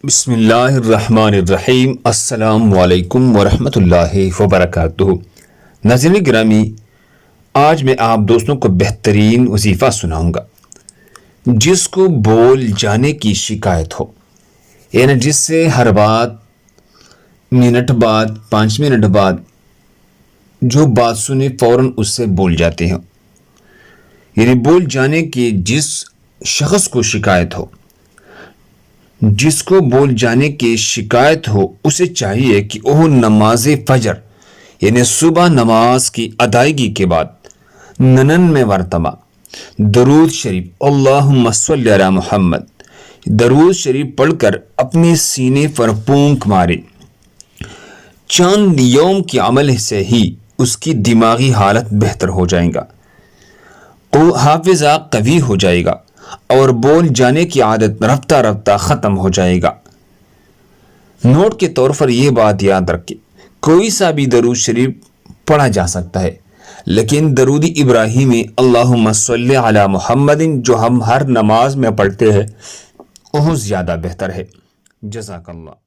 بسم اللہ الرحمن الرحیم۔ السلام علیکم ورحمۃ اللہ وبرکاتہ۔ ناظرین گرامی، آج میں آپ دوستوں کو بہترین وظیفہ سناؤں گا جس کو بول جانے کی شکایت ہو، یعنی جس سے ہر بات منٹ بعد 5 منٹ بعد جو بات سنے فوراً اس سے بول جاتے ہیں، یعنی بول جانے کی جس شخص کو شکایت ہو، جس کو بول جانے کی شکایت ہو، اسے چاہیے کہ وہ نماز فجر یعنی صبح نماز کی ادائیگی کے بعد 99 مرتبہ درود شریف اللہم صلی علی محمد درود شریف پڑھ کر اپنے سینے پر پونک مارے۔ چند یوم کے عمل سے ہی اس کی دماغی حالت بہتر ہو جائے گا، حافظہ قوی ہو جائے گا اور بول جانے کی عادت رفتہ رفتہ ختم ہو جائے گا۔ نوٹ کے طور پر یہ بات یاد رکھیں، کوئی سا بھی درود شریف پڑھا جا سکتا ہے، لیکن درود ابراہیمی اللہم صلی علی محمد جو ہم ہر نماز میں پڑھتے ہیں وہ زیادہ بہتر ہے۔ جزاک اللہ۔